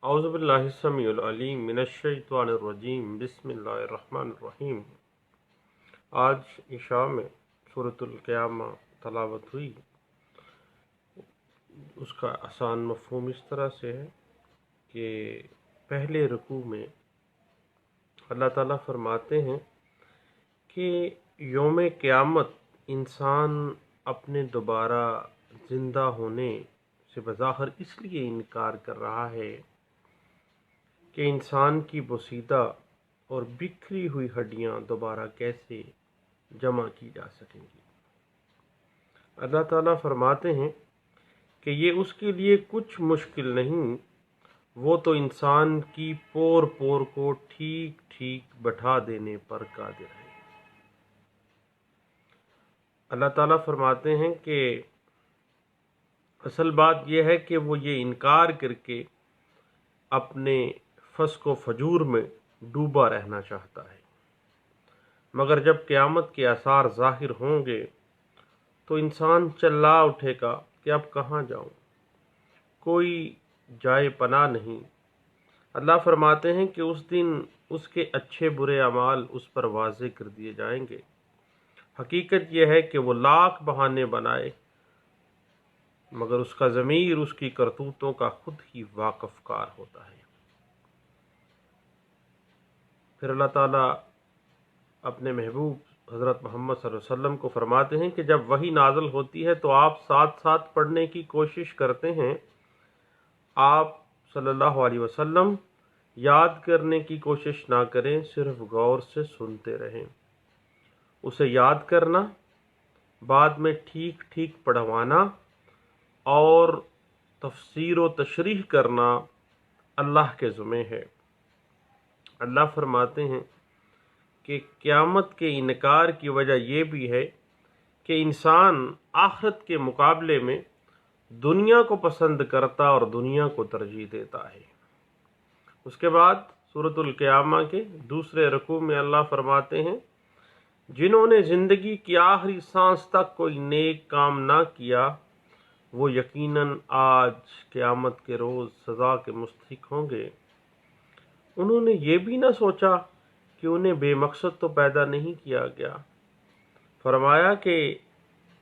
اعوذ باللہ السمیع العلیم من الشیطان الرجیم بسم اللہ الرحمن الرحیم۔ آج عشاء میں سورۃ القیامہ تلاوت ہوئی۔ اس کا آسان مفہوم اس طرح سے ہے کہ پہلے رکوع میں اللہ تعالیٰ فرماتے ہیں کہ یوم قیامت انسان اپنے دوبارہ زندہ ہونے سے بظاہر اس لیے انکار کر رہا ہے کہ انسان کی بوسیدہ اور بکھری ہوئی ہڈیاں دوبارہ کیسے جمع کی جا سکیں گی۔ اللہ تعالیٰ فرماتے ہیں کہ یہ اس کے لیے کچھ مشکل نہیں، وہ تو انسان کی پور پور کو ٹھیک ٹھیک بٹھا دینے پر قادر ہے۔ اللہ تعالیٰ فرماتے ہیں کہ اصل بات یہ ہے کہ وہ یہ انکار کر کے اپنے فسق و فجور میں ڈوبا رہنا چاہتا ہے، مگر جب قیامت کے آثار ظاہر ہوں گے تو انسان چلا اٹھے گا کہ اب کہاں جاؤں، کوئی جائے پناہ نہیں۔ اللہ فرماتے ہیں کہ اس دن اس کے اچھے برے اعمال اس پر واضح کر دیے جائیں گے۔ حقیقت یہ ہے کہ وہ لاکھ بہانے بنائے مگر اس کا ضمیر اس کی کرتوتوں کا خود ہی واقف کار ہوتا ہے۔ پھر اللہ تعالیٰ اپنے محبوب حضرت محمد صلی اللہ علیہ وسلم کو فرماتے ہیں کہ جب وحی نازل ہوتی ہے تو آپ ساتھ ساتھ پڑھنے کی کوشش کرتے ہیں۔ آپ صلی اللہ علیہ وسلم یاد کرنے کی کوشش نہ کریں، صرف غور سے سنتے رہیں۔ اسے یاد کرنا، بعد میں ٹھیک ٹھیک پڑھوانا اور تفسیر و تشریح کرنا اللہ کے ذمہ ہے۔ اللہ فرماتے ہیں کہ قیامت کے انکار کی وجہ یہ بھی ہے کہ انسان آخرت کے مقابلے میں دنیا کو پسند کرتا اور دنیا کو ترجیح دیتا ہے۔ اس کے بعد سورۃ القیامہ کے دوسرے رکوع میں اللہ فرماتے ہیں جنہوں نے زندگی کی آخری سانس تک کوئی نیک کام نہ کیا وہ یقیناً آج قیامت کے روز سزا کے مستحق ہوں گے۔ انہوں نے یہ بھی نہ سوچا کہ انہیں بے مقصد تو پیدا نہیں کیا گیا۔ فرمایا کہ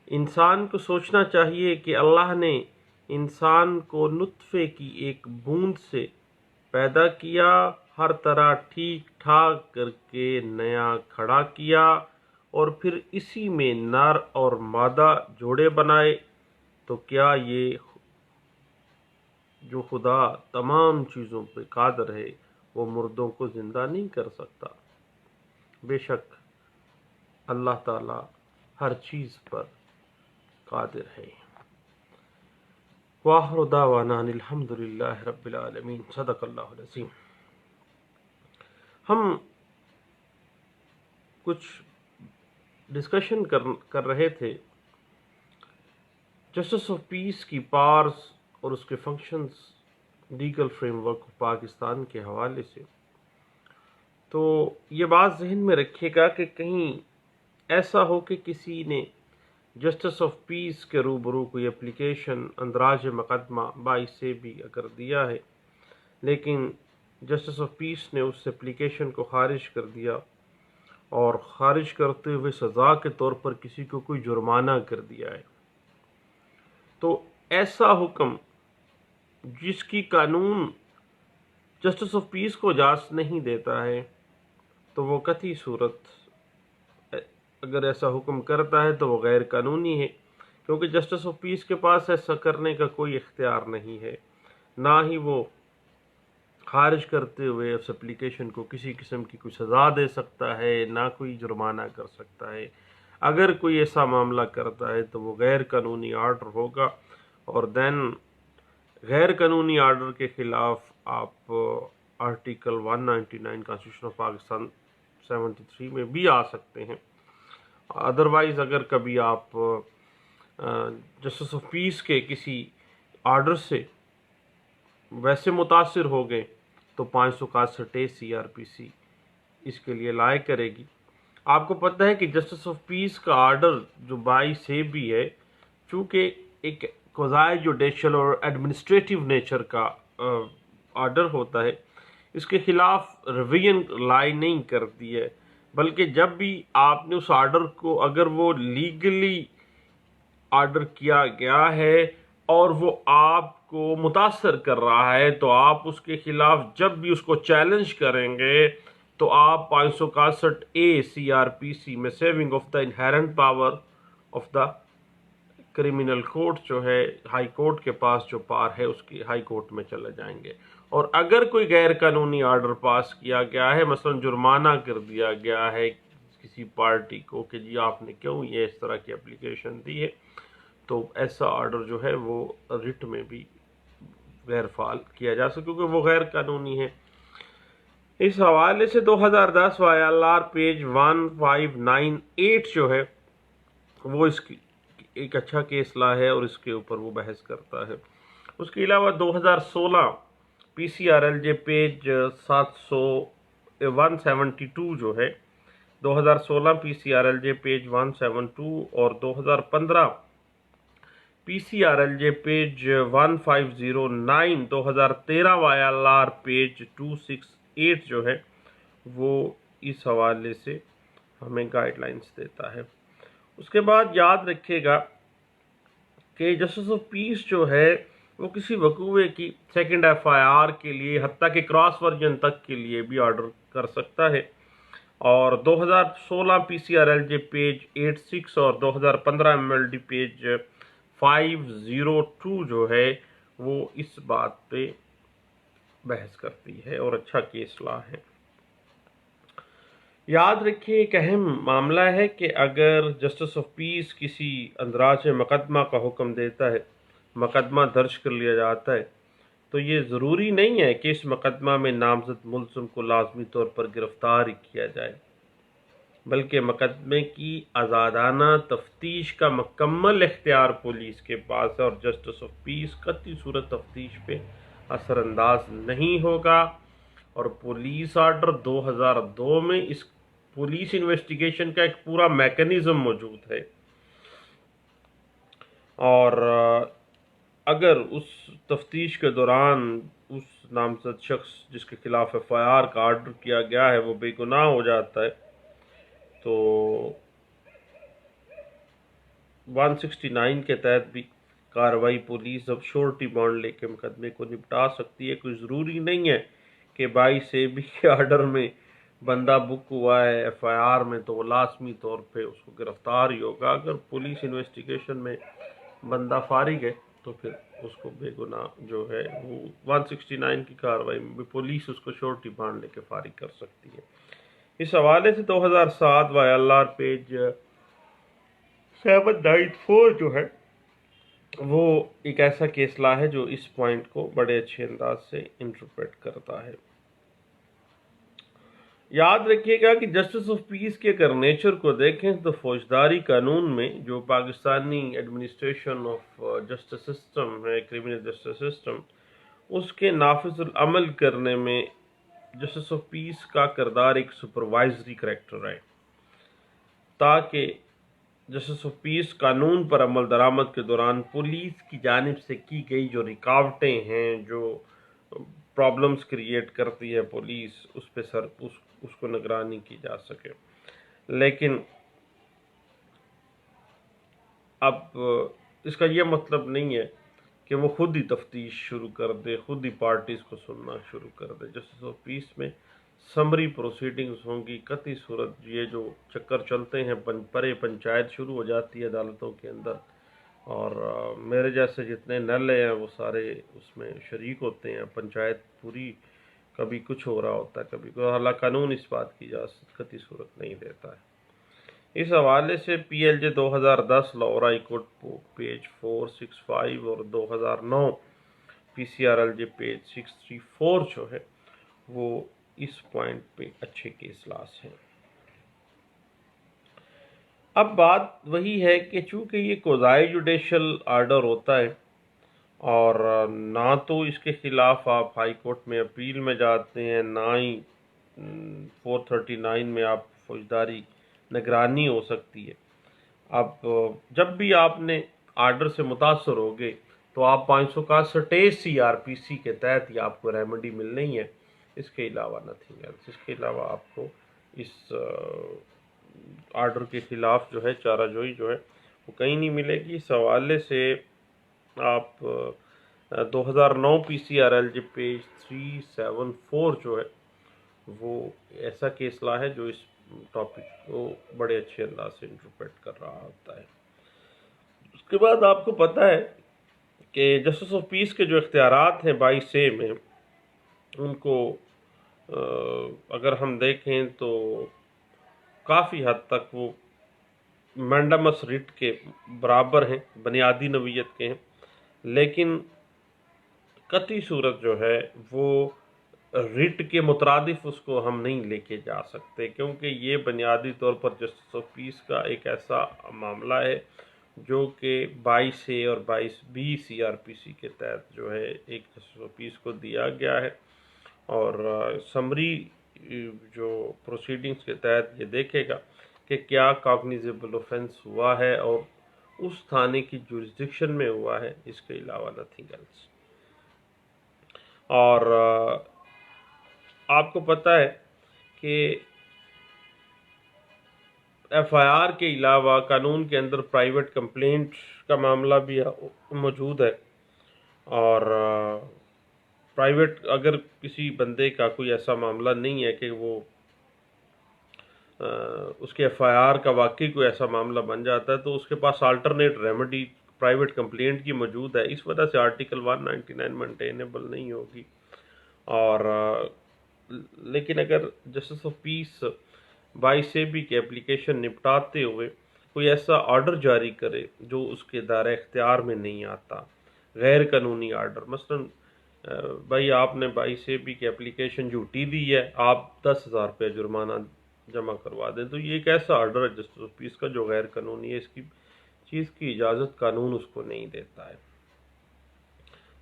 انسان کو سوچنا چاہیے کہ اللہ نے انسان کو نطفے کی ایک بوند سے پیدا کیا، ہر طرح ٹھیک ٹھاک کر کے نیا کھڑا کیا اور پھر اسی میں نر اور مادہ جوڑے بنائے، تو کیا یہ جو خدا تمام چیزوں پہ قادر ہے وہ مردوں کو زندہ نہیں کر سکتا؟ بے شک اللہ تعالی ہر چیز پر قادر ہے۔ وآخر دعوانا ان الحمد للہ رب العالمین۔ صدق اللہ العظیم۔ ہم کچھ ڈسکشن کر رہے تھے جسٹس آف پیس کی پارز اور اس کے functions legal frame work Pakistan کے حوالے سے۔ تو یہ بات ذہن میں رکھیے گا کہ کہیں ایسا ہو کہ کسی نے جسٹس آف پیس کے روبرو کوئی اپلیکیشن اندراج مقدمہ 22 سے بھی اگر دیا ہے، لیکن جسٹس آف پیس نے اس اپلیکیشن کو خارج کر دیا اور خارج کرتے ہوئے سزا کے طور پر کسی کو کوئی جرمانہ کر دیا ہے، تو ایسا حکم جس کی قانون جسٹس آف پیس کو اجازت نہیں دیتا ہے تو وہ قطعی صورت اگر ایسا حکم کرتا ہے تو وہ غیر قانونی ہے، کیونکہ جسٹس آف پیس کے پاس ایسا کرنے کا کوئی اختیار نہیں ہے، نہ ہی وہ خارج کرتے ہوئے اس اپلیکیشن کو کسی قسم کی کوئی سزا دے سکتا ہے، نہ کوئی جرمانہ کر سکتا ہے۔ اگر کوئی ایسا معاملہ کرتا ہے تو وہ غیر قانونی آرڈر ہوگا، اور دین غیر قانونی آرڈر کے خلاف آپ آرٹیکل 199 کانسٹیٹیوشن آف پاکستان 73 میں بھی آ سکتے ہیں۔ ادروائز اگر کبھی آپ جسٹس آف پیس کے کسی آرڈر سے ویسے متاثر ہو گئے تو 561 CRPC اس کے لیے لائق کرے گی۔ آپ کو پتہ ہے کہ جسٹس آف پیس کا آرڈر جو 22 سے بھی ہے، چونکہ ایک قضائی جوڈیشل اور ایڈمنسٹریٹو نیچر کا آرڈر ہوتا ہے اس کے خلاف روین لائی نہیں کرتی ہے، بلکہ جب بھی آپ نے اس آرڈر کو اگر وہ لیگلی آرڈر کیا گیا ہے اور وہ آپ کو متاثر کر رہا ہے تو آپ اس کے خلاف جب بھی اس کو چیلنج کریں گے تو آپ 561 CRPC میں saving of the inherent power of the criminal court جو ہے ہائی کورٹ کے پاس جو پار ہے اس کی ہائی کورٹ میں چلے جائیں گے، اور اگر کوئی غیر قانونی آرڈر پاس کیا گیا ہے، مثلا جرمانہ کر دیا گیا ہے کسی پارٹی کو کہ جی آپ نے کیوں یہ اس طرح کی اپلیکیشن دی ہے، تو ایسا آرڈر جو ہے وہ رٹ میں بھی غیر فعال کیا جا سکے کیونکہ وہ غیر قانونی ہے۔ اس حوالے سے 2010 YLR پیج 1598 جو ہے وہ اس کی ایک اچھا کیس لا ہے اور اس کے اوپر وہ بحث کرتا ہے۔ اس کے علاوہ 2016 PCRLJ پیج 172 جو ہے 2016 PCRLJ پیج 172 اور 2015 PCRLJ پیج 1509 2013 YLR پیج 268 جو ہے وہ اس حوالے سے ہمیں گائیڈ لائنز دیتا ہے۔ اس کے بعد یاد رکھے گا کہ جسٹس آف پیس جو ہے وہ کسی وقوعے کی سیکنڈ FIR کے لیے حتیٰ کہ کراس ورژن تک کے لیے بھی آرڈر کر سکتا ہے، اور 2016 PCRLJ پیج 86 اور 2015 MLD پیج 502 جو ہے وہ اس بات پہ بحث کرتی ہے اور اچھا کیس لا ہے۔ یاد رکھیے ایک اہم معاملہ ہے کہ اگر جسٹس آف پیس کسی اندراج مقدمہ کا حکم دیتا ہے، مقدمہ درج کر لیا جاتا ہے، تو یہ ضروری نہیں ہے کہ اس مقدمہ میں نامزد ملزم کو لازمی طور پر گرفتار ہی کیا جائے، بلکہ مقدمے کی آزادانہ تفتیش کا مکمل اختیار پولیس کے پاس ہے، اور جسٹس آف پیس قطعی صورت تفتیش پہ اثر انداز نہیں ہوگا۔ اور پولیس آرڈر 2002 میں اس پولیس انویسٹیگیشن کا ایک پورا میکانزم موجود ہے، اور اگر اس تفتیش کے دوران اس نامزد شخص جس کے خلاف FIR کا آرڈر کیا گیا ہے وہ بے گناہ ہو جاتا ہے تو 169 کے تحت بھی کارروائی پولیس اب شورٹی بانڈ لے کے مقدمے کو نپٹا سکتی ہے۔ کوئی ضروری نہیں ہے کہ 22AB کے آرڈر میں بندہ بک ہوا ہے FIR میں تو وہ لازمی طور پہ اس کو گرفتار ہی ہوگا۔ اگر پولیس انویسٹیگیشن میں بندہ فارغ ہے تو پھر اس کو بے گناہ جو ہے وہ 169 کی کارروائی میں بھی پولیس اس کو شورٹی بانڈ لے کے فارغ کر سکتی ہے۔ اس حوالے سے 2007 YLR پیج 794 جو ہے وہ ایک ایسا کیس لا ہے جو اس پوائنٹ کو بڑے اچھے انداز سے انٹرپریٹ کرتا ہے۔ یاد رکھیے گا کہ جسٹس آف پیس کے اگر نیچر کو دیکھیں تو فوجداری قانون میں جو Pakistani administration of justice system ہے، کرمنل جسٹس سسٹم، اس کے نافذ العمل کرنے میں جسٹس آف پیس کا کردار ایک سپروائزری کریکٹر ہے، تاکہ جسٹس آف پیس قانون پر عمل درآمد کے دوران پولیس کی جانب سے کی گئی جو رکاوٹیں ہیں، جو پرابلمز کریٹ کرتی ہے پولیس، اس پہ اس کو نگرانی کی جا سکے۔ لیکن اب اس کا یہ مطلب نہیں ہے کہ وہ خود ہی تفتیش شروع کر دے، خود ہی پارٹیز کو سننا شروع کر دے۔ جسٹس آف پیس میں سمری پروسیڈنگز ہوں گی، قطعی صورت یہ جو چکر چلتے ہیں پرے پنچایت شروع ہو جاتی ہے عدالتوں کے اندر، اور میرے جیسے جتنے نلے ہیں وہ سارے اس میں شریک ہوتے ہیں، پنچایت پوری کبھی کچھ ہو رہا ہوتا ہے کبھی کوئی، حالانکہ قانون اس بات کی اجازت قطعی صورت نہیں دیتا ہے۔ اس حوالے سے PLJ 2010 Lahore high court page 465 اور 2009 PCRLJ پیج 634 جو ہے وہ اس پوائنٹ پہ اچھے کیس لاس ہیں۔ اب بات وہی ہے کہ چونکہ یہ کوزائی جوڈیشل آرڈر ہوتا ہے اور نہ تو اس کے خلاف آپ ہائی کورٹ میں اپیل میں جاتے ہیں، نہ ہی 439 میں آپ فوجداری نگرانی ہو سکتی ہے۔ اب جب بھی آپ نے آرڈر سے متاثر ہوگے تو آپ 561 CRPC کے تحت یہ آپ کو ریمیڈی ملنی ہے، اس کے علاوہ نتھنگ ایلس۔ اس کے علاوہ آپ کو اس آرڈر کے خلاف جو ہے چارہ جوئی جو ہے وہ کہیں نہیں ملے گی۔ اس حوالے سے آپ 2009 PCRLJ پیج 374 جو ہے وہ ایسا کیس لا ہے جو اس ٹاپک کو بڑے اچھے انداز سے انٹرپریٹ کر رہا ہوتا ہے۔ اس کے بعد آپ کو پتہ ہے کہ جسٹس آف پیس کے جو اختیارات ہیں 22A میں، ان کو اگر ہم دیکھیں تو کافی حد تک وہ مینڈمس ریٹ کے برابر ہیں، بنیادی نوعیت کے ہیں، لیکن قطعی صورت جو ہے وہ ریٹ کے مترادف اس کو ہم نہیں لے کے جا سکتے، کیونکہ یہ بنیادی طور پر جسٹس آف پیس کا ایک ایسا معاملہ ہے جو کہ 22A اور 22B CRPC کے تحت جو ہے ایک جسٹس آف پیس کو دیا گیا ہے، اور سمری جو پروسیڈنگز کے تحت یہ دیکھے گا کہ کیا کاگنیزیبل اوفینس ہوا ہے اور اس تھانے کی جورسڈکشن میں ہوا ہے، اس کے علاوہ نتھنگ ایلس۔ اور آپ کو پتہ ہے کہ FIR کے علاوہ قانون کے اندر پرائیویٹ کمپلینٹ کا معاملہ بھی موجود ہے، اور پرائیویٹ اگر کسی بندے کا کوئی ایسا معاملہ نہیں ہے کہ وہ اس کے FIR کا واقعی کوئی ایسا معاملہ بن جاتا ہے تو اس کے پاس آلٹرنیٹ ریمیڈی پرائیویٹ کمپلینٹ کی موجود ہے، اس وجہ سے آرٹیکل 199 مینٹینیبل نہیں ہوگی۔ اور لیکن اگر جسٹس آف پیس 22AB کی اپلیکیشن نپٹاتے ہوئے کوئی ایسا آرڈر جاری کرے جو اس کے دائرہ اختیار میں نہیں آتا، غیر قانونی آرڈر، مثلا بھائی آپ نے 22AB کی اپلیکیشن جھوٹی دی ہے، آپ 10,000 روپے جرمانہ جمع کروا دیں، تو یہ ایک ایسا آرڈر ہے جسٹس آف پیس کا جو غیر قانونی ہے، اس کی چیز کی اجازت قانون اس کو نہیں دیتا ہے۔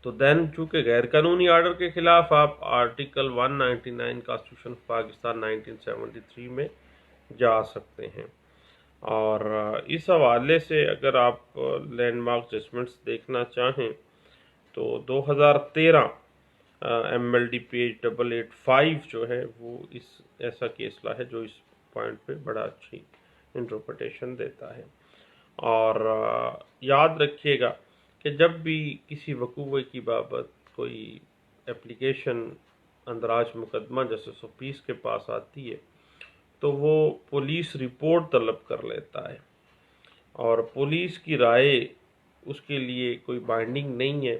تو دین چونکہ غیر قانونی آرڈر کے خلاف آپ آرٹیکل 199 کانسٹیٹیوشن آف پاکستان 1973 میں جا سکتے ہیں۔ اور اس حوالے سے اگر آپ لینڈ مارک ججمنٹس دیکھنا چاہیں تو 2013 MLD پیج 885 جو ہے وہ اس ایسا کیسلا ہے جو اس پوائنٹ پہ بڑا اچھی انٹرپریٹیشن دیتا ہے۔ اور یاد رکھیے گا کہ جب بھی کسی وقوع کی بابت کوئی اپلیکیشن اندراج مقدمہ جسٹس آف پیس کے پاس آتی ہے تو وہ پولیس رپورٹ طلب کر لیتا ہے، اور پولیس کی رائے اس کے لیے کوئی بائنڈنگ نہیں ہے،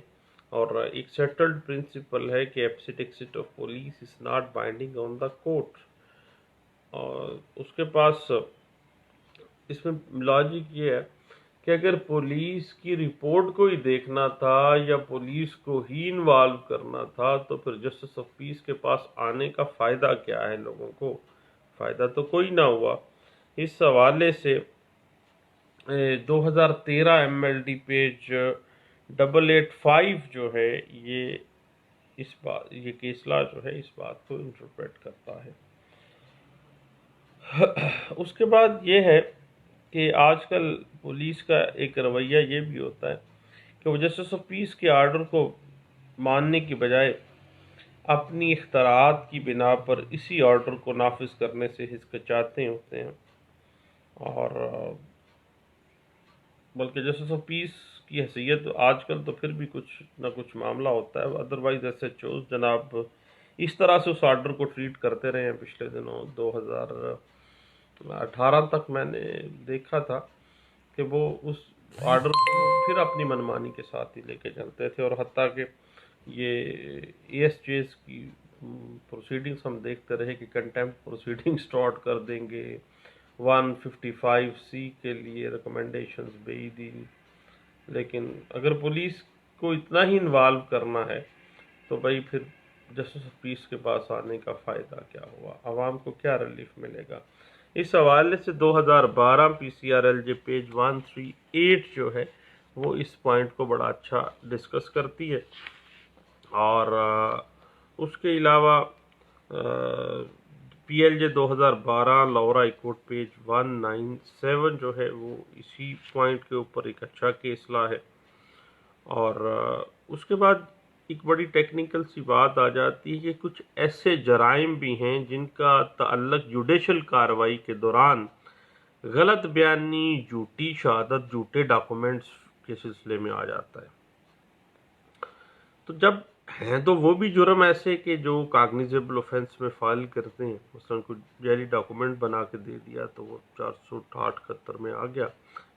اور ایک سیٹلڈ پرنسپل ہے کہ ipse dixit of police is not binding on the court. اور اس کے پاس اس میں لاجک یہ ہے کہ اگر پولیس کی رپورٹ کو ہی دیکھنا تھا یا پولیس کو ہی انوالو کرنا تھا تو پھر جسٹس آف پیس کے پاس آنے کا فائدہ کیا ہے؟ لوگوں کو فائدہ تو کوئی نہ ہوا۔ اس حوالے سے 2013 MLD پیج 885 جو ہے یہ کیس لا جو ہے اس بات کو انٹرپریٹ کرتا ہے۔ اس کے بعد یہ ہے کہ آج کل پولیس کا ایک رویہ یہ بھی ہوتا ہے کہ وہ جسٹس آف پیس کے آرڈر کو ماننے کی بجائے اپنی اختراعات کی بنا پر اسی آرڈر کو نافذ کرنے سے ہچکچاتے ہوتے ہیں، اور بلکہ جسٹس آف پیس کی حیثیت آج کل تو پھر بھی کچھ نہ کچھ معاملہ ہوتا ہے، ادروائز SHOs جناب اس طرح سے اس آرڈر کو ٹریٹ کرتے رہے ہیں۔ پچھلے دنوں 2018 تک میں نے دیکھا تھا کہ وہ اس آرڈر کو پھر اپنی منمانی کے ساتھ ہی لے کے چلتے تھے، اور حتیٰ کہ یہ ASJs کی پروسیڈنگز ہم دیکھتے رہے کہ کنٹیمپٹ پروسیڈنگ سٹارٹ کر دیں گے، 155C کے لیے ریکمنڈیشنز بھیج دی۔ لیکن اگر پولیس کو اتنا ہی انوالو کرنا ہے تو بھائی پھر جسٹس آف پیس کے پاس آنے کا فائدہ کیا ہوا؟ عوام کو کیا ریلیف ملے گا؟ اس حوالے سے 2012 PCRLJ پیج 138 جو ہے وہ اس پوائنٹ کو بڑا اچھا ڈسکس کرتی ہے۔ اور اس کے علاوہ PLJ 2012 Lahore high court page 197 جو ہے وہ اسی پوائنٹ کے اوپر ایک اچھا کیس لا ہے۔ اور اس کے بعد ایک بڑی ٹیکنیکل سی بات آ جاتی ہے کہ کچھ ایسے جرائم بھی ہیں جن کا تعلق جوڈیشل کارروائی کے دوران غلط بیانی، جھوٹی شہادت، جھوٹے ڈاکومنٹس کے سلسلے میں آ جاتا ہے۔ تو جب ہیں تو وہ بھی جرم ایسے کہ جو کاگنیزیبل اوفینس میں فائل کرتے ہیں، مثلاً کوئی جعلی ڈاکومنٹ بنا کے دے دیا تو وہ 468 میں آ گیا،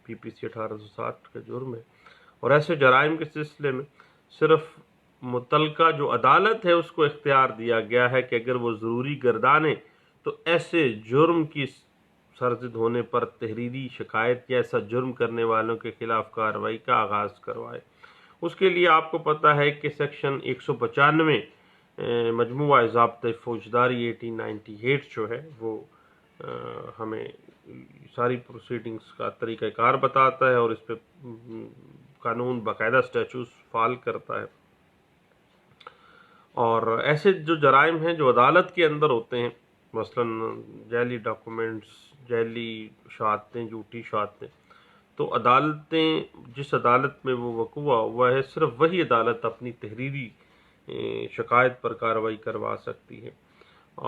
پی پی سی 1860 کا جرم ہے۔ اور ایسے جرائم کے سلسلے میں صرف متعلقہ جو عدالت ہے اس کو اختیار دیا گیا ہے کہ اگر وہ ضروری گردانے تو ایسے جرم کی سرزد ہونے پر تحریری شکایت یا ایسا جرم کرنے والوں کے خلاف کارروائی کا آغاز کروائے۔ اس کے لیے آپ کو پتہ ہے کہ سیکشن 195 مجموعہ ضابطۂ فوجداری 1898 جو ہے وہ ہمیں ساری پروسیڈنگز کا طریقہ کار بتاتا ہے اور اس پہ قانون باقاعدہ اسٹیچوز فعال کرتا ہے۔ اور ایسے جو جرائم ہیں جو عدالت کے اندر ہوتے ہیں، مثلاً جعلی ڈاکومنٹس، جعلی شہادتیں، جھوٹی شہادتیں، تو عدالتیں جس عدالت میں وہ وقوع ہوا ہے صرف وہی عدالت اپنی تحریری شکایت پر کارروائی کروا سکتی ہے۔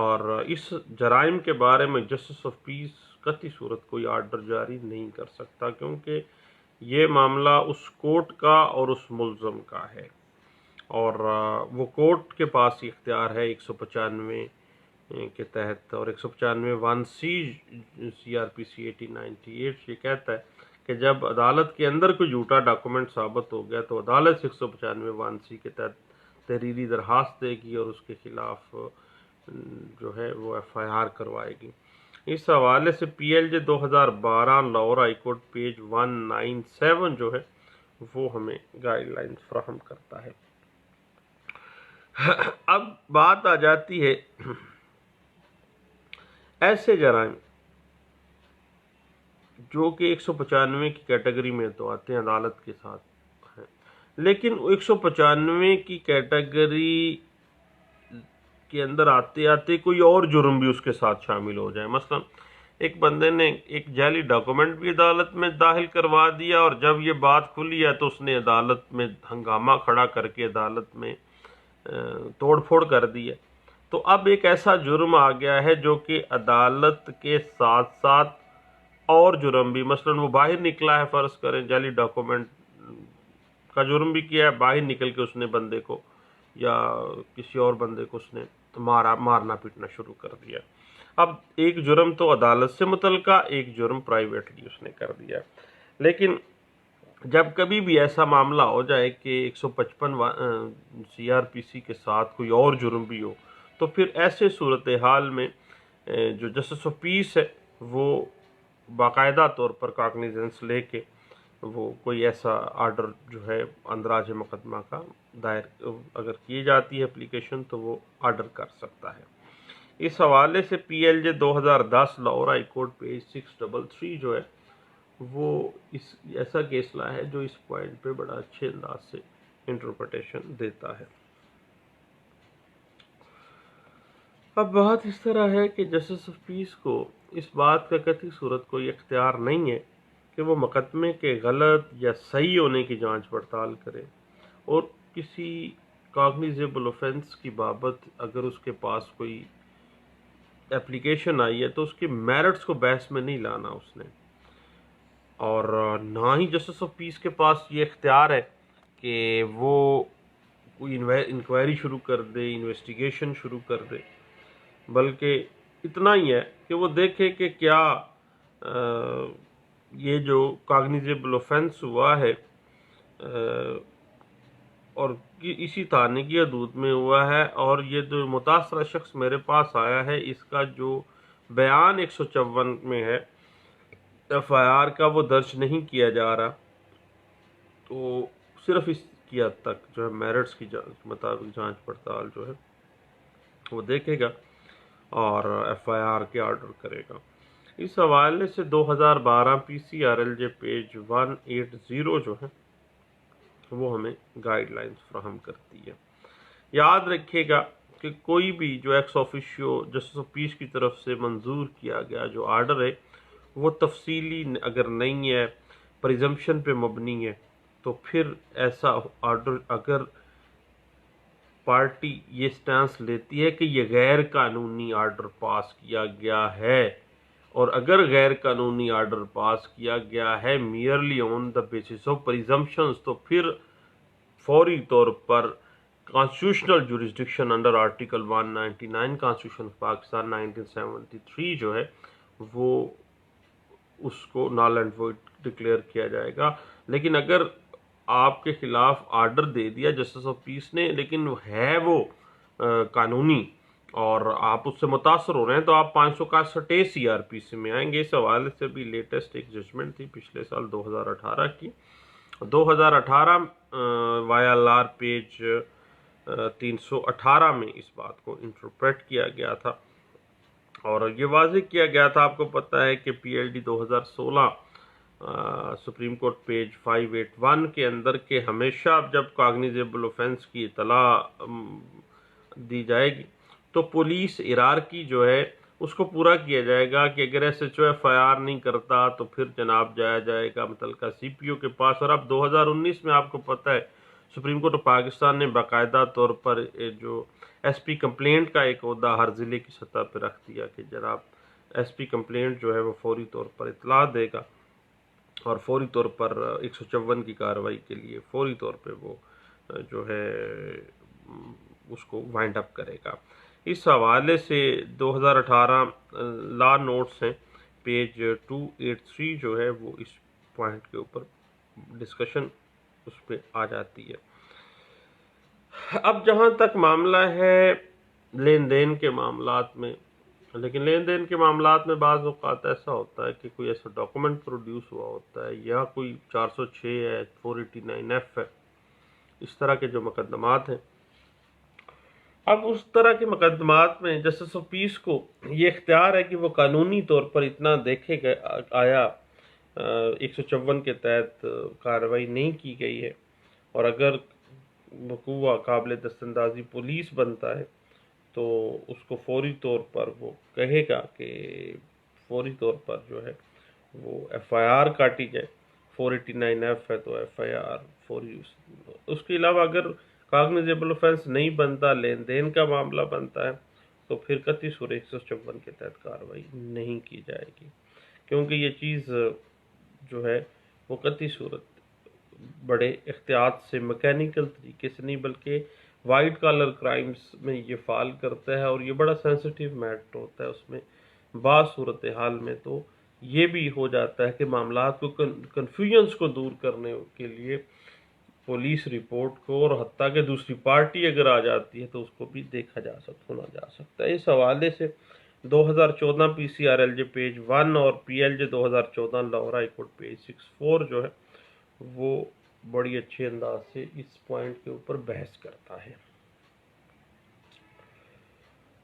اور اس جرائم کے بارے میں جسٹس آف پیس قطعی صورت کوئی آرڈر جاری نہیں کر سکتا، کیونکہ یہ معاملہ اس کورٹ کا اور اس ملزم کا ہے، اور وہ کورٹ کے پاس ہی اختیار ہے 195 کے تحت۔ اور 195(1)(c) CRPC 1898 یہ کہتا ہے کہ جب عدالت کے اندر کوئی جھوٹا ڈاکومنٹ ثابت ہو گیا تو عدالت 195(1)(c) کے تحت تحریری درخواست دے گی اور اس کے خلاف جو ہے وہ ایف آئی آر کروائے گی۔ اس حوالے سے پی ایل جے 2012 لاہور ہائی کورٹ پیج 197 جو ہے وہ ہمیں گائیڈ لائنز فراہم کرتا ہے۔ اب بات آ جاتی ہے ایسے جرائم جو کہ 195 کی کیٹیگری میں تو آتے ہیں، عدالت کے ساتھ ہیں، لیکن 195 کی کیٹیگری کے اندر آتے آتے کوئی اور جرم بھی اس کے ساتھ شامل ہو جائے۔ مثلا ایک بندے نے ایک جعلی ڈاکومنٹ بھی عدالت میں داخل کروا دیا، اور جب یہ بات کھلی ہے تو اس نے عدالت میں ہنگامہ کھڑا کر کے عدالت میں توڑ پھوڑ کر دی ہے۔ تو اب ایک ایسا جرم آ گیا ہے جو کہ عدالت کے ساتھ ساتھ اور جرم بھی، مثلا وہ باہر نکلا ہے، فرض کریں جعلی ڈاکومنٹ کا جرم بھی کیا ہے، باہر نکل کے اس نے بندے کو یا کسی اور بندے کو اس نے مارنا پیٹنا شروع کر دیا۔ اب ایک جرم تو عدالت سے متعلقہ، ایک جرم پرائیویٹلی اس نے کر دیا۔ لیکن جب کبھی بھی ایسا معاملہ ہو جائے کہ 155 CRPC کے ساتھ کوئی اور جرم بھی ہو، تو پھر ایسے صورتحال میں جو جسٹس آف پیس ہے وہ باقاعدہ طور پر کاگنیزنس لے کے وہ کوئی ایسا آرڈر جو ہے اندراج مقدمہ کا دائر اگر کی جاتی ہے اپلیکیشن تو وہ آرڈر کر سکتا ہے۔ اس حوالے سے پی ایل جے 2010 لاہور ہائی کورٹ پیج 633 جو ہے وہ ایسا کیس لا ہے جو اس پوائنٹ پہ بڑا اچھے انداز سے انٹرپریٹیشن دیتا ہے۔ اب بات اس طرح ہے کہ جسٹس آف پیس کو اس بات کا قطعی صورت کوئی اختیار نہیں ہے کہ وہ مقدمے کے غلط یا صحیح ہونے کی جانچ پڑتال کرے، اور کسی کاگنیزیبل اوفینس کی بابت اگر اس کے پاس کوئی اپلیکیشن آئی ہے تو اس کی میرٹس کو بحث میں نہیں لانا اس نے، اور نہ ہی جسٹس آف پیس کے پاس یہ اختیار ہے کہ وہ کوئی انکوائری شروع کر دے، انویسٹیگیشن شروع کر دے، بلکہ اتنا ہی ہے کہ وہ دیکھے کہ کیا یہ جو کاگنیزیبل اوفینس ہوا ہے اور اسی تھانے کی حدود میں ہوا ہے، اور یہ جو متاثرہ شخص میرے پاس آیا ہے اس کا جو بیان 154 میں ہے ایف آئی آر کا وہ درج نہیں کیا جا رہا، تو صرف اس کی حد تک جو ہے میرٹس کی مطابق جانچ پڑتال جو ہے وہ دیکھے گا اور ایف آئی آر کے آرڈر کرے گا۔ اس حوالے سے 2012 P C R L J page 180 جو ہے وہ ہمیں گائیڈ لائنز فراہم کرتی ہے۔ یاد رکھیے گا کہ کوئی بھی جو ایکس آفیشیو جسٹس آف پیس کی طرف سے منظور کیا گیا جو آرڈر ہے وہ تفصیلی اگر نہیں ہے، پریزمپشن پہ مبنی ہے، تو پھر ایسا آرڈر اگر پارٹی یہ سٹانس لیتی ہے کہ یہ غیر قانونی آرڈر پاس کیا گیا ہے، اور اگر غیر قانونی آرڈر پاس کیا گیا ہے merely on the basis of presumptions, تو پھر فوری طور پر constitutional jurisdiction under article 199 constitution Pakistan 1973 جو ہے وہ اس کو نال اینڈ وائڈ ڈکلیئر کیا جائے گا۔ لیکن اگر آپ کے خلاف آرڈر دے دیا جسٹس آف پیس نے، لیکن ہے وہ قانونی اور آپ اس سے متاثر ہو رہے ہیں، تو آپ 561 CRPC میں آئیں گے۔ اس حوالے سے بھی لیٹسٹ ایک ججمنٹ تھی پچھلے سال 2018 کی، 2018 YLR پیج 318 میں اس بات کو انٹرپریٹ کیا گیا تھا، اور یہ واضح کیا گیا تھا، آپ کو پتہ ہے کہ PLD 2016 سپریم کورٹ پیج 581 کے اندر کہ ہمیشہ جب کاگنیزیبل اوفینس کی اطلاع دی جائے گی تو پولیس ہیرارکی جو ہے اس کو پورا کیا جائے گا، کہ اگر SHO FIR نہیں کرتا تو پھر جناب جایا جائے گا متعلقہ CPO کے پاس۔ اور اب 2019 میں آپ کو پتہ ہے سپریم کورٹ آف پاکستان نے باقاعدہ طور پر جو SP کمپلینٹ کا ایک عہدہ ہر ضلع کی سطح پہ رکھ دیا کہ جناب SP کمپلینٹ جو ہے وہ فوری طور پر اطلاع دے گا اور فوری طور پر 154 کی کارروائی کے لیے فوری طور پہ وہ جو ہے اس کو وائنڈ اپ کرے گا۔ اس حوالے سے 2018 لا نوٹس ہیں پیج 283 جو ہے وہ اس پوائنٹ کے اوپر ڈسکشن اس پہ آ جاتی ہے۔ اب جہاں تک معاملہ ہے لین دین کے معاملات میں، لیکن لین دین کے معاملات میں بعض اوقات ایسا ہوتا ہے کہ کوئی ایسا ڈاکومنٹ پروڈیوس ہوا ہوتا ہے یا کوئی 406 ہے، 489F ہے، اس طرح کے جو مقدمات ہیں۔ اب اس طرح کے مقدمات میں جسٹس آف پیس کو یہ اختیار ہے کہ وہ قانونی طور پر اتنا دیکھے کہ آیا 154 کے تحت کارروائی نہیں کی گئی ہے، اور اگر وقوع قابل دستاندازی پولیس بنتا ہے تو اس کو فوری طور پر وہ کہے گا کہ فوری طور پر جو ہے وہ FIR کاٹی جائے، 489F ہے تو FIR فوری۔ اس کے علاوہ اگر کاگنیزیبل اوفینس نہیں بنتا، لین دین کا معاملہ بنتا ہے، تو پھر قطعی صورت 154 کے تحت کارروائی نہیں کی جائے گی، کیونکہ یہ چیز جو ہے وہ قطعی صورت بڑے احتیاط سے میکینیکل طریقے سے نہیں بلکہ وائٹ کالر کرائمز میں یہ فال کرتا ہے، اور یہ بڑا سینسٹیو میٹر ہوتا ہے۔ اس میں بعض صورتحال میں تو یہ بھی ہو جاتا ہے کہ معاملات کو کنفیوژنس کو دور کرنے کے لیے پولیس رپورٹ کو، اور حتیٰ کہ دوسری پارٹی اگر آ جاتی ہے تو اس کو بھی دیکھا ہونا جا سکتا ہے۔ اس حوالے سے 2014 PCRLJ پیج 1 اور PLJ 2014 Lahore high court page 64 جو ہے وہ بڑی اچھے انداز سے اس پوائنٹ کے اوپر بحث کرتا ہے۔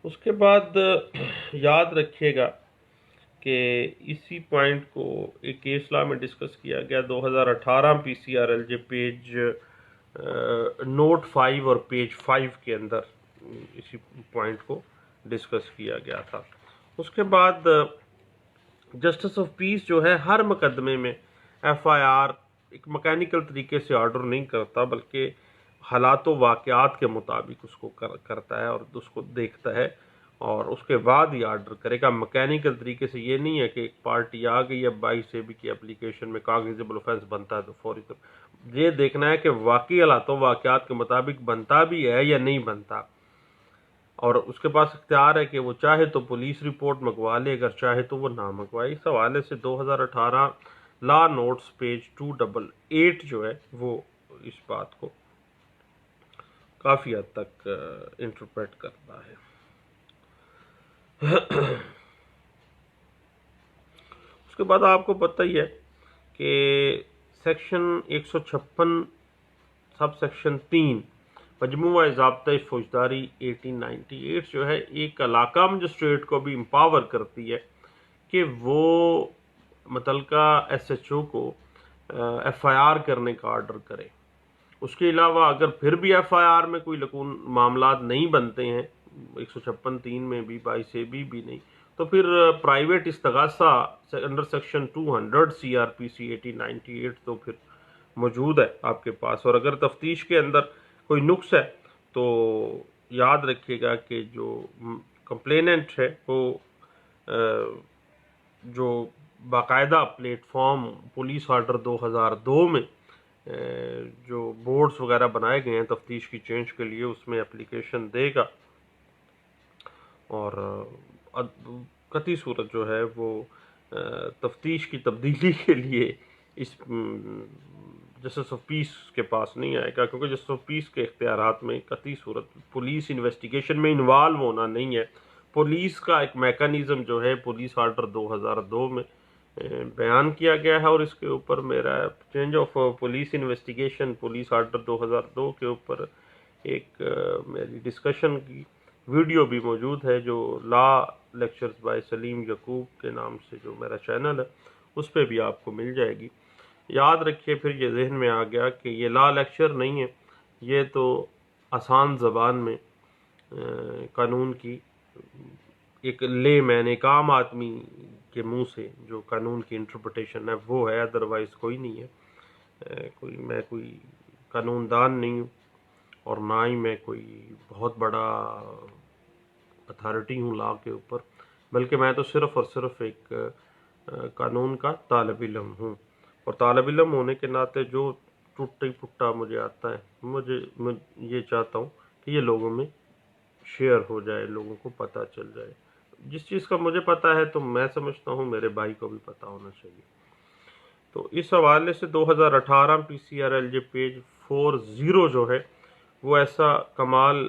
اس کے بعد یاد رکھیے گا کہ اسی پوائنٹ کو ایک کیس لا میں ڈسکس کیا گیا 2018 PCRLJ پیج نوٹ 5 اور پیج 5 کے اندر اسی پوائنٹ کو ڈسکس کیا گیا تھا۔ اس کے بعد جسٹس آف پیس جو ہے ہر مقدمے میں FIR ایک میکینیکل طریقے سے آرڈر نہیں کرتا، بلکہ حالات و واقعات کے مطابق اس کو کرتا ہے اور اس کو دیکھتا ہے اور اس کے بعد ہی آرڈر کرے گا۔ میکینیکل طریقے سے یہ نہیں ہے کہ ایک پارٹی آ گئی ہے 22AB کی اپلیکیشن میں کاگنیزیبل اوفینس بنتا ہے تو فوری طور یہ دیکھنا ہے کہ واقعی حالات و واقعات کے مطابق بنتا بھی ہے یا نہیں بنتا، اور اس کے پاس اختیار ہے کہ وہ چاہے تو پولیس رپورٹ منگوا لے، اگر چاہے تو وہ نہ منگوائے۔ اس حوالے سے 2018 لا نوٹس پیج 288 جو ہے وہ اس بات کو کافی حد تک انٹرپریٹ کرتا ہے۔ اس کے بعد آپ کو پتہ ہی ہے کہ سیکشن 156 سب سیکشن 3 مجموعہ ضابطۂ فوجداری 1898 جو ہے ایک علاقہ مجسٹریٹ کو بھی امپاور کرتی ہے کہ وہ متعلقہ SHO کو FIR کرنے کا آرڈر کرے۔ اس کے علاوہ اگر پھر بھی FIR میں کوئی معاملات نہیں بنتے ہیں 156(3) میں بھی 22AB بھی نہیں، تو پھر پرائیویٹ استغاثہ انڈر سیکشن 200 CRPC 1898 تو پھر موجود ہے آپ کے پاس، اور اگر تفتیش کے اندر کوئی نقص ہے تو یاد رکھیے گا کہ جو کمپلیننٹ ہے وہ جو باقاعدہ پلیٹ فارم پولیس آرڈر 2002 میں جو بورڈز وغیرہ بنائے گئے ہیں تفتیش کی چینج کے لیے، اس میں اپلیکیشن دے گا، اور قطعی صورت جو ہے وہ تفتیش کی تبدیلی کے لیے اس جسٹس آف پیس کے پاس نہیں آئے گا، کیونکہ جسٹس آف پیس کے اختیارات میں قطعی صورت پولیس انویسٹیگیشن میں انوالو ہونا نہیں ہے۔ پولیس کا ایک میکانزم جو ہے پولیس آرڈر 2002 میں بیان کیا گیا ہے، اور اس کے اوپر میرا change of police investigation police order 2002 کے اوپر ایک میری ڈسکشن کی ویڈیو بھی موجود ہے، جو لا لیکچرز بائی سلیم یعقوب کے نام سے جو میرا چینل ہے اس پہ بھی آپ کو مل جائے گی۔ یاد رکھیے، پھر یہ ذہن میں آ گیا کہ یہ لا لیکچر نہیں ہے، یہ تو آسان زبان میں قانون کی ایک لے مین، ایک عام آدمی کے منہ سے جو قانون کی انٹرپریٹیشن ہے وہ ہے، ادروائز کوئی نہیں ہے۔ میں کوئی قانون دان نہیں ہوں، اور نہ ہی میں کوئی بہت بڑا اتھارٹی ہوں لا کے اوپر، بلکہ میں تو صرف اور صرف ایک قانون کا طالب علم ہوں، اور طالب علم ہونے کے ناطے جو ٹوٹا پھوٹا مجھے آتا ہے میں یہ چاہتا ہوں کہ یہ لوگوں میں شیئر ہو جائے، لوگوں کو پتہ چل جائے۔ جس چیز کا مجھے پتہ ہے تو میں سمجھتا ہوں میرے بھائی کو بھی پتہ ہونا چاہیے۔ تو اس حوالے سے 2018 P C R L J page 40 جو ہے وہ ایسا کمال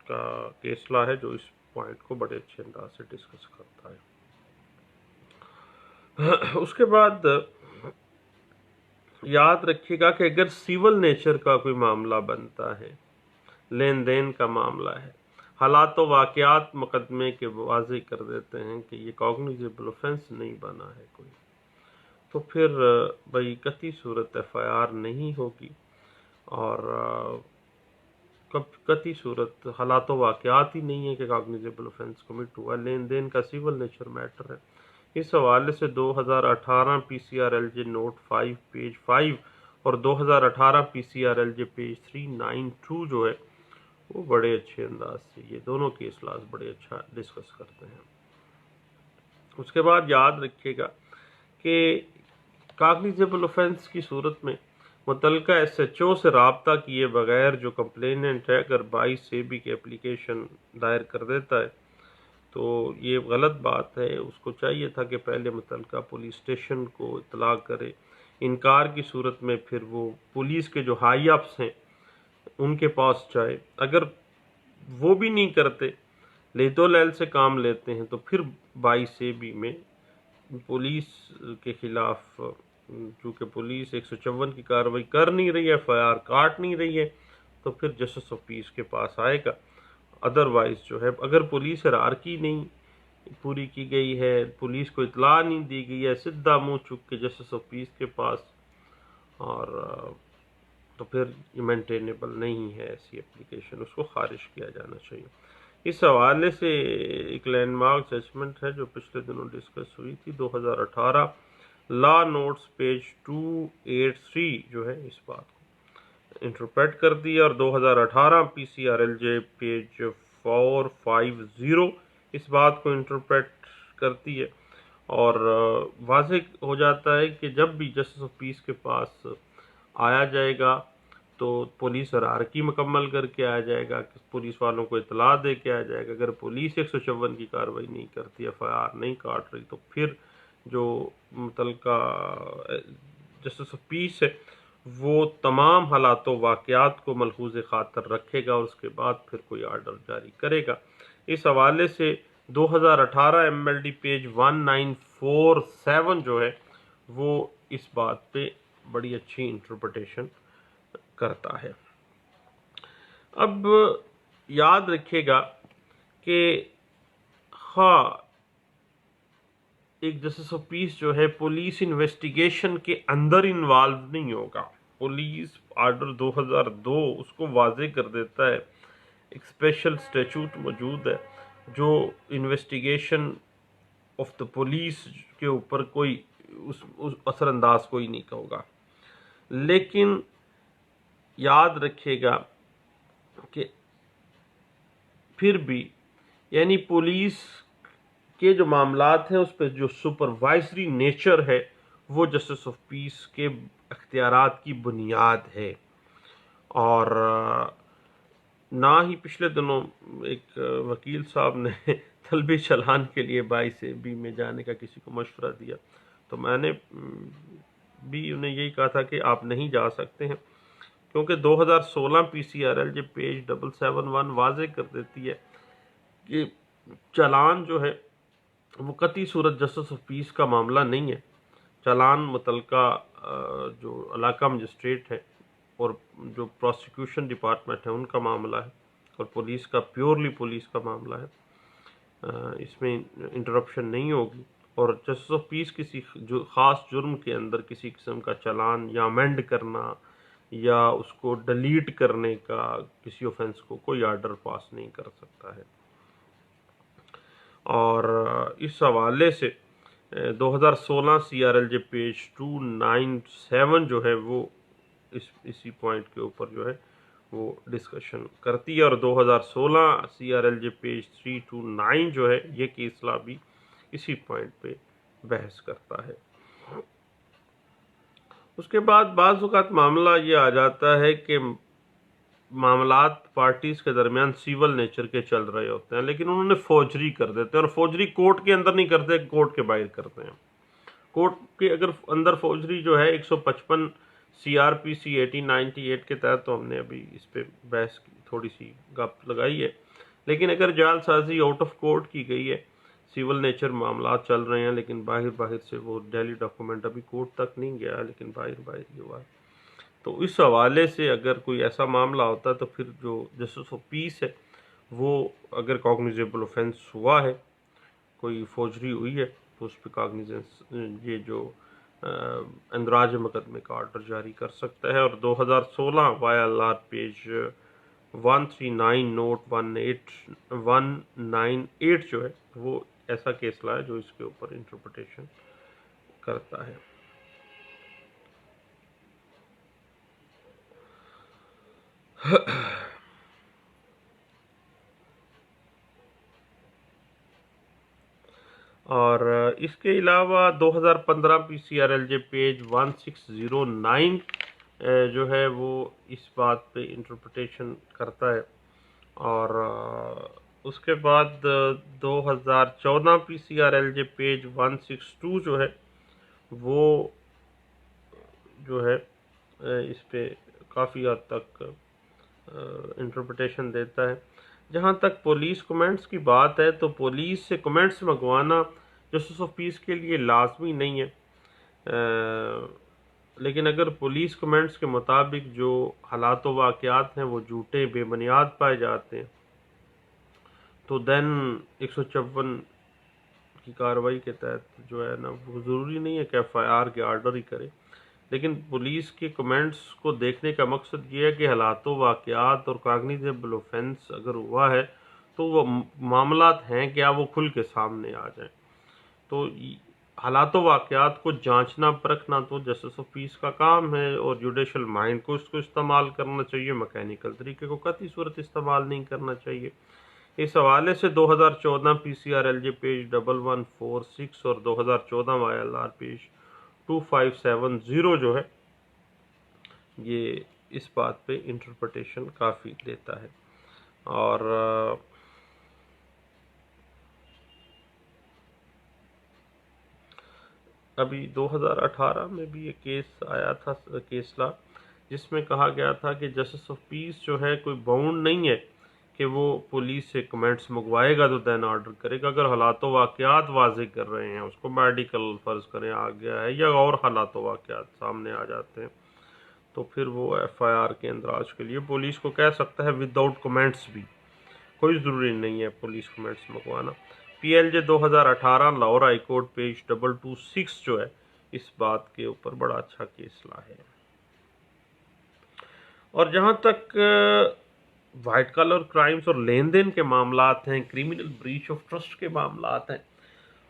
کا کیسلہ ہے جو اس پوائنٹ کو بڑے اچھے انداز سے ڈسکس کرتا ہے۔ اس کے بعد یاد رکھیے گا کہ اگر سیول نیچر کا کوئی معاملہ بنتا ہے، لین دین کا معاملہ ہے، حالات و واقعات مقدمے کے واضح کر دیتے ہیں کہ یہ کاگنیزیبل آفینس نہیں بنا ہے کوئی، تو پھر بھائی قطعی صورت ایف آئی آر نہیں ہوگی، اور قطعی صورت حالات و واقعات ہی نہیں ہے کہ کاگنیزیبل آفینس کمٹ ہوا ہے، لین دین کا سیول نیچر میٹر ہے۔ اس حوالے سے 2018 P C R L J note 5 page 5 اور 2018 P C R L J page 392 جو ہے وہ بڑے اچھے انداز سے یہ دونوں کیس لاز بڑے اچھا ڈسکس کرتے ہیں۔ اس کے بعد یاد رکھیے گا کہ کاگنیزیبل آفینس کی صورت میں متعلقہ ایس ایچ او سے رابطہ کیے بغیر جو کمپلیننٹ ہے اگر 22 سے بھی کی اپلیکیشن دائر کر دیتا ہے تو یہ غلط بات ہے، اس کو چاہیے تھا کہ پہلے متعلقہ پولیس اسٹیشن کو اطلاع کرے۔ انکار کی صورت میں پھر وہ پولیس کے جو ہائی اپس ہیں ان کے پاس جائے، اگر وہ بھی نہیں کرتے، لیت و لیل سے کام لیتے ہیں، تو پھر 22 سے بھی میں پولیس کے خلاف، چونکہ پولیس 154 کی کارروائی کر نہیں رہی ہے، ایف آئی آر کاٹ نہیں رہی ہے، تو پھر جسٹس آف پیس کے پاس آئے گا۔ ادروائز جو ہے اگر پولیس ہرارکی نہیں پوری کی گئی ہے، پولیس کو اطلاع نہیں دی گئی ہے، سدھا منہ چک کے جسٹس آف پیس کے پاس، اور تو پھر یہ مینٹینیبل نہیں ہے ایسی اپلیکیشن، اس کو خارج کیا جانا چاہیے۔ اس حوالے سے ایک لینڈ مارک ججمنٹ ہے جو پچھلے دنوں ڈسکس ہوئی تھی، 2018 لا نوٹس پیج 283 جو ہے اس بات کو انٹرپریٹ کر دیا، اور 2018 P C R L J page 450 اس بات کو انٹرپریٹ کرتی ہے، اور واضح ہو جاتا ہے کہ جب بھی جسٹس آف پیس کے پاس آیا جائے گا تو پولیس ہرارکی مکمل کر کے آیا جائے گا، پولیس والوں کو اطلاع دے کے آیا جائے گا۔ اگر پولیس 154 کی کارروائی نہیں کرتی، ایف آئی آر نہیں کاٹ رہی، تو پھر جو متعلقہ جسٹس آف پیس ہے وہ تمام حالات و واقعات کو ملحوظ خاطر رکھے گا، اور اس کے بعد پھر کوئی آرڈر جاری کرے گا۔ اس حوالے سے 2018 ایم ایل ڈی پیج 1947 جو ہے وہ اس بات پہ بڑی اچھی انٹرپریٹیشن کرتا ہے۔ اب یاد رکھیے گا کہ خواہ ایک جسٹس آف پیس جو ہے پولیس انویسٹیگیشن کے اندر انوالو نہیں ہوگا، پولیس آرڈر 2002 اس کو واضح کر دیتا ہے، ایک اسپیشل اسٹیچوٹ موجود ہے جو انویسٹیگیشن آف دا پولیس کے اوپر کوئی اس اثر انداز کوئی نہیں ہوگا۔ لیکن یاد رکھیے گا کہ پھر بھی یعنی پولیس کے جو معاملات ہیں اس پہ جو سپروائزری نیچر ہے وہ جسٹس آف پیس کے اختیارات کی بنیاد ہے. اور نہ ہی پچھلے دنوں ایک وکیل صاحب نے طلبی چلان کے لیے 22A میں جانے کا کسی کو مشورہ دیا، تو میں نے بھی انہیں یہی کہا تھا کہ آپ نہیں جا سکتے ہیں، کیونکہ 2016 PCRLJ پیج 771 واضح کر دیتی ہے کہ چلان جو ہے وہ قطعی صورت جسٹس آف پیس کا معاملہ نہیں ہے. چلان متعلقہ جو علاقہ مجسٹریٹ ہے اور جو پروسیکیوشن ڈپارٹمنٹ ہے ان کا معاملہ ہے، اور پولیس کا پیورلی پولیس کا معاملہ ہے. اس میں انٹرپشن نہیں ہوگی، اور جسٹس آف پیس کسی جو خاص جرم کے اندر کسی قسم کا چلان یا امینڈ کرنا یا اس کو ڈیلیٹ کرنے کا کسی اوفینس کو کوئی آرڈر پاس نہیں کر سکتا ہے. اور اس حوالے سے 2016 CRLJ پیج 297 جو ہے وہ اسی پوائنٹ کے اوپر جو ہے وہ ڈسکشن کرتی ہے، اور 2016 CRLJ پیج 329 جو ہے یہ کیس لا بھی اسی پوائنٹ پہ بحث کرتا ہے. اس کے بعد بعض اوقات معاملہ یہ آ جاتا ہے کہ معاملات پارٹیز کے درمیان سیول نیچر کے چل رہے ہوتے ہیں، لیکن انہوں نے فوجری کر دیتے ہیں، اور فوجری کورٹ کے اندر نہیں کرتے، کورٹ کے باہر کرتے ہیں. کورٹ کے اگر اندر فوجری جو ہے 155 CRPC 1898 کے تحت، تو ہم نے ابھی اس پہ بحث کی تھوڑی سی گپ لگائی ہے. لیکن اگر جعل سازی آؤٹ آف کورٹ کی گئی ہے، سیول نیچر معاملات چل رہے ہیں، لیکن باہر سے وہ ڈیلی ڈاکومنٹ ابھی کورٹ تک نہیں گیا، لیکن باہر ہی ہوا ہے، تو اس حوالے سے اگر کوئی ایسا معاملہ ہوتا ہے تو پھر جو جسٹس آف پیس ہے وہ اگر کاگنیزیبل اوفینس ہوا ہے، کوئی فوجری ہوئی ہے، تو اس پہ کاگنیزنس یہ جو اندراج مقدمے کا آرڈر جاری کر سکتا ہے. اور 2016 YLR پیج 139 نوٹ 198 جو ہے وہ ایسا کیس لا ہے جو اس کے اوپر انٹرپریٹیشن کرتا ہے. اور اس کے علاوہ 2015 PCRLJ پیج 1609 جو ہے وہ اس بات پہ انٹرپریٹیشن کرتا ہے. اور اس کے بعد 2014 PCRLJ پیج 162 جو ہے وہ جو ہے اس پہ کافی حد تک انٹرپریٹیشن دیتا ہے. جہاں تک پولیس کمنٹس کی بات ہے تو پولیس سے کمنٹس منگوانا جسٹس آف پیس کے لیے لازمی نہیں ہے، لیکن اگر پولیس کمنٹس کے مطابق جو حالات و واقعات ہیں وہ جھوٹے بے بنیاد پائے جاتے ہیں تو دین 154 کی کارروائی کے تحت جو ہے نا وہ ضروری نہیں ہے کہ FIR کے آرڈر ہی کرے. لیکن پولیس کے کمنٹس کو دیکھنے کا مقصد یہ ہے کہ حالات و واقعات اور کاگنیزیبل اوفینس اگر ہوا ہے تو وہ معاملات ہیں کیا وہ کھل کے سامنے آ جائیں. تو حالات و واقعات کو جانچنا پرکھنا تو جسٹس آف پیس کا کام ہے، اور جوڈیشل مائنڈ کو اس کو استعمال کرنا چاہیے، میکینیکل طریقے کو قطعی صورت استعمال نہیں کرنا چاہیے. اس حوالے سے 2014 PCRLJ پیج 1146 اور 2014 YLR پیج 2570 جو ہے یہ اس بات پہ انٹرپریٹیشن کافی دیتا ہے. اور ابھی 2018 میں بھی یہ کیس آیا تھا، کیسلا، جس میں کہا گیا تھا کہ جسٹس آف پیس جو ہے کوئی باؤنڈ نہیں ہے کہ وہ پولیس سے کمنٹس منگوائے گا تو دین آرڈر کرے گا. اگر حالات و واقعات واضح کر رہے ہیں، اس کو میڈیکل فرض کریں آ گیا ہے یا اور حالات و واقعات سامنے آ جاتے ہیں، تو پھر وہ FIR کے اندراج کے لیے پولیس کو کہہ سکتا ہے ود آؤٹ کمنٹس بھی. کوئی ضروری نہیں ہے پولیس کمنٹس منگوانا. PLJ 2018 Lahore high court page 226 جو ہے اس بات کے اوپر بڑا اچھا کیس لا ہے. اور جہاں تک وائٹ کالر کرائمز اور لین دین کے معاملات ہیں، کریمنل بریچ آف ٹرسٹ کے معاملات ہیں،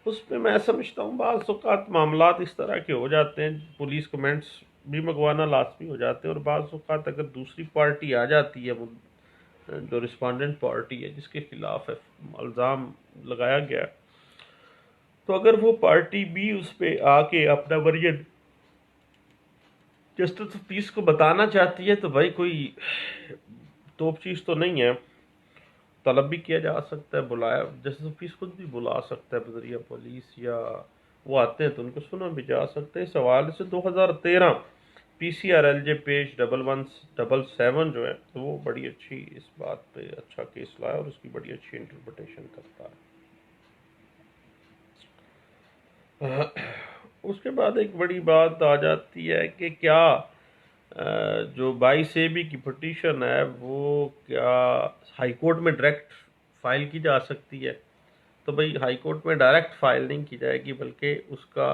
اس میں میں سمجھتا ہوں بعض اوقات معاملات اس طرح کے ہو جاتے ہیں، پولیس کمنٹس بھی منگوانا لازمی ہو جاتے ہیں، اور بعض اوقات اگر دوسری پارٹی آ جاتی ہے جو رسپونڈنٹ پارٹی ہے جس کے خلاف الزام لگایا گیا، تو اگر وہ پارٹی بھی اس پہ آ کے اپنا ورژن جسٹس آف پیس کو بتانا چاہتی ہے، تو بھائی کوئی توپ چیز تو نہیں ہے، طلب بھی کیا جا سکتا ہے، بلایا جسٹس آف پیس خود بھی بلا سکتا ہے بذریعہ پولیس، یا وہ آتے ہیں تو ان کو سنا بھی جا سکتا ہے۔ اس حوالے سے 2013 P C R L J page 1177 جو ہے وہ بڑی اچھی اس بات پہ اچھا کیس لایا اور اس کی بڑی اچھی انٹرپریٹیشن کرتا ہے۔ اس کے بعد ایک بڑی بات آ جاتی ہے کہ کیا جو 22 کی پٹیشن ہے وہ کیا ہائی کورٹ میں ڈائریکٹ فائل کی جا سکتی ہے؟ تو بھئی ہائی کورٹ میں ڈائریکٹ فائل نہیں کی جائے گی، بلکہ اس کا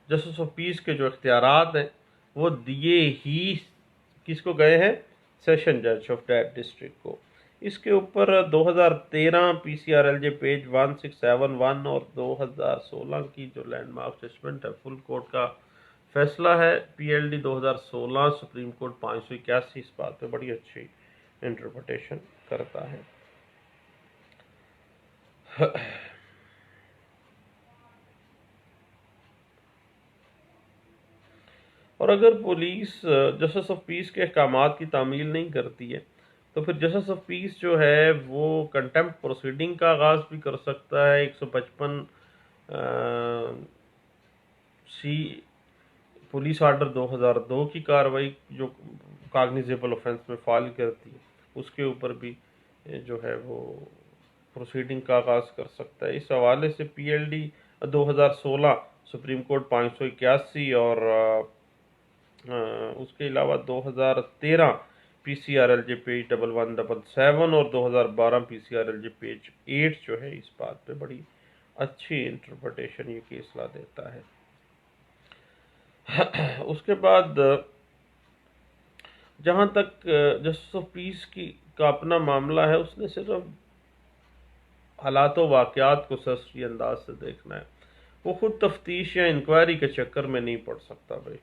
جسٹس آف پیس کے جو اختیارات ہیں وہ دیے ہی کس کو گئے ہیں؟ سیشن جج آف دیٹ ڈسٹرکٹ کو۔ اس کے اوپر 2013 P C R L J page 1671 اور 2016 کی جو لینڈ مارک ججمنٹ ہے فل کورٹ کا فیصلہ ہے پی ایل ڈی 2016 سپریم کورٹ 581 اس بات پہ بڑی اچھی انٹرپریٹیشن کرتا ہے۔ اور اگر پولیس جسٹس آف پیس کے احکامات کی تعمیل نہیں کرتی ہے تو پھر جسٹس آف پیس جو ہے وہ کنٹمپٹ پروسیڈنگ کا آغاز بھی کر سکتا ہے۔ 155 سی پولیس آرڈر 2002 کی کاروائی جو کاگنیزیبل آفینس میں فائل کرتی ہے اس کے اوپر بھی جو ہے وہ پروسیڈنگ کا آغاز کر سکتا ہے۔ اس حوالے سے P L D 2016 supreme court 581 اور اس کے علاوہ 2013 P C R L J page 1177 اور 2012 P C R L J page 8 جو ہے اس بات پہ بڑی اچھی انٹرپریٹیشن یہ کیس لا دیتا ہے۔ اس کے بعد جہاں تک جسٹس آف پیس کا اپنا معاملہ ہے، اس نے صرف حالات و واقعات کو سرسری انداز سے دیکھنا ہے، وہ خود تفتیش یا انکوائری کے چکر میں نہیں پڑ سکتا بھائی۔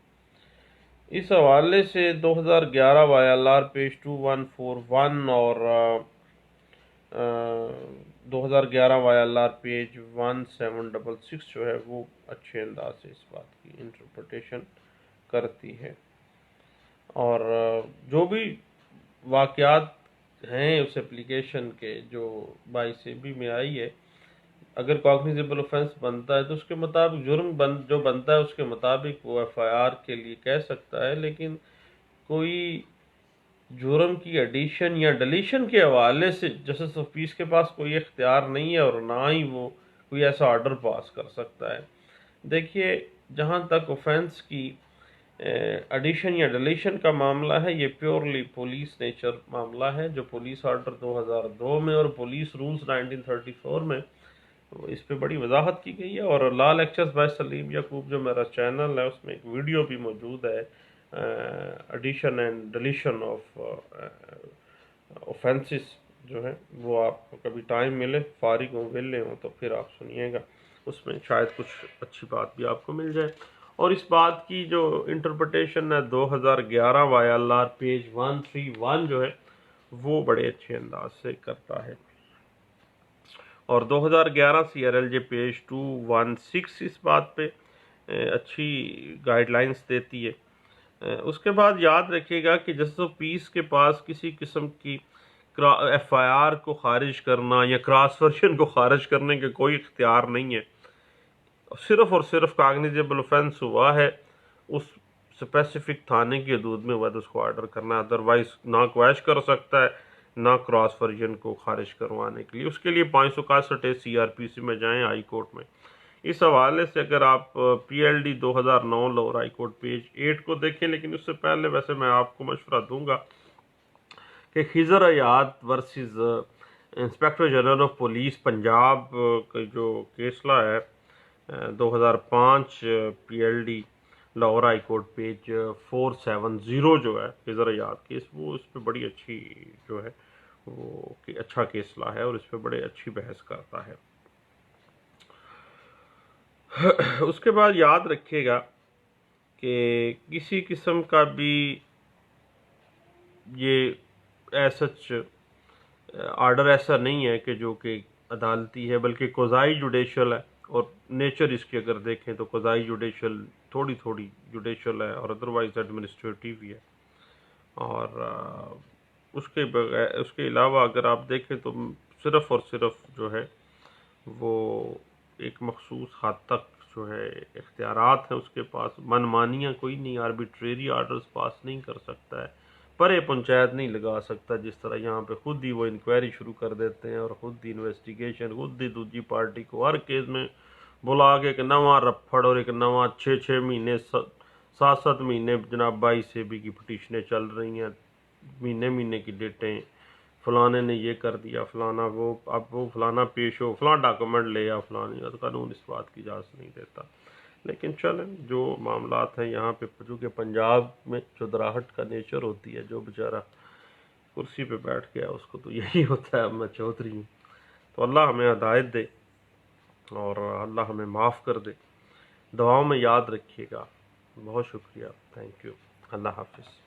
اس حوالے سے 2011 وائی ایل آر پیج 2141 اور 2011 وائی ایل آر پیج 1766 جو ہے وہ اچھے انداز سے اس بات کی انٹرپریٹیشن کرتی ہے، اور جو بھی واقعات ہیں اس اپلیکیشن کے جو 22 میں آئی ہے، اگر کاگنیزیبل آفینس بنتا ہے تو اس کے مطابق جرم جو بنتا ہے اس کے مطابق وہ ایف آئی آر کے لیے کہہ سکتا ہے، لیکن کوئی جرم کی ایڈیشن یا ڈلیشن کے حوالے سے جسٹس آف پیس کے پاس کوئی اختیار نہیں ہے، اور نہ ہی وہ کوئی ایسا آرڈر پاس کر سکتا ہے۔ دیکھیے، جہاں تک آفینس کی ایڈیشن یا ڈلیشن کا معاملہ ہے، یہ پیورلی پولیس نیچر معاملہ ہے، جو پولیس آرڈر 2002 میں اور پولیس رولز 1934 میں اس پہ بڑی وضاحت کی گئی ہے، اور لا لیکچرز بائی سلیم یعقوب جو میرا چینل ہے اس میں ایک ویڈیو بھی موجود ہے، addition and deletion of offences جو ہے، وہ آپ کو کبھی ٹائم ملے، فارغ ہوں، ویلے ہوں تو پھر آپ سنیے گا، اس میں شاید کچھ اچھی بات بھی آپ کو مل جائے۔ اور اس بات کی جو انٹرپریٹیشن ہے 2011 وائی ایل آر پیج 131 جو ہے وہ بڑے اچھے انداز سے کرتا ہے، اور 2011 C R L J page 216 اس بات پہ اچھی گائیڈ لائنز دیتی ہے۔ اس کے بعد یاد رکھیے گا کہ جسٹس آف پیس کے پاس کسی قسم کی ایف آئی آر کو خارج کرنا یا کراس ورژن کو خارج کرنے کا کوئی اختیار نہیں ہے، صرف اور صرف کاگنیزیبل آفینس ہوا ہے اس اسپیسیفک تھانے کی حدود میں وہ اس کو آرڈر کرنا ہے، ادروائز نہ کویش کر سکتا ہے نہ کراس ورژن کو خارج کروانے کے لیے۔ اس کے لیے 561 سی آر پی سی میں جائیں ہائی کورٹ میں۔ اس حوالے سے اگر آپ پی L D 2009 Lahore high court page 8 کو دیکھیں، لیکن اس سے پہلے ویسے میں آپ کو مشورہ دوں گا کہ Khizar Hayat versus inspector general of police Punjab کا جو کیسلہ ہے 2005 P L D Lahore high court page 470 جو ہے خضر حیات کیس، وہ اس پہ بڑی اچھی جو ہے وہ اچھا کیسلہ ہے اور اس پہ بڑے اچھی بحث کرتا ہے۔ اس کے بعد یاد رکھیے گا کہ کسی قسم کا بھی یہ سچ آرڈر ایسا نہیں ہے کہ جو کہ عدالتی ہے، بلکہ قضائی جوڈیشل ہے، اور نیچر اس کی اگر دیکھیں تو قضائی جوڈیشل تھوڑی تھوڑی جوڈیشل ہے اور ادروائز ایڈمنسٹریٹو بھی ہے. اور اس کے علاوہ اگر آپ دیکھیں تو صرف اور صرف جو ہے وہ ایک مخصوص حد تک جو ہے اختیارات ہیں اس کے پاس، من مانیاں کوئی نہیں، آربیٹریری آرڈرز پاس نہیں کر سکتا ہے، پرے پنچایت نہیں لگا سکتا، جس طرح یہاں پہ خود ہی وہ انکوائری شروع کر دیتے ہیں اور خود ہی انویسٹیگیشن، خود ہی دوسری پارٹی کو ہر کیس میں بلا کے ایک نواں رپھڑ اور ایک نواں 6 مہینے 7 مہینے جناب 22 کی پٹیشنیں چل رہی ہیں، مہینے کی ڈیٹیں، فلانے نے یہ کر دیا، فلانا وہ، اب وہ فلانا پیش ہو، فلاں ڈاکومنٹ لے یا فلانی، قانون اس بات کی اجازت نہیں دیتا. لیکن چلیں جو معاملات ہیں یہاں پہ، جو کہ پنجاب میں چودراہٹ کا نیچر ہوتی ہے، جو بیچارہ کرسی پہ بیٹھ گیا اس کو تو یہی ہوتا ہے. میں چودھری ہوں، تو اللہ ہمیں ہدایت دے اور اللہ ہمیں معاف کر دے. دعاؤں میں یاد رکھیے گا. بہت شکریہ. Thank you. اللہ حافظ.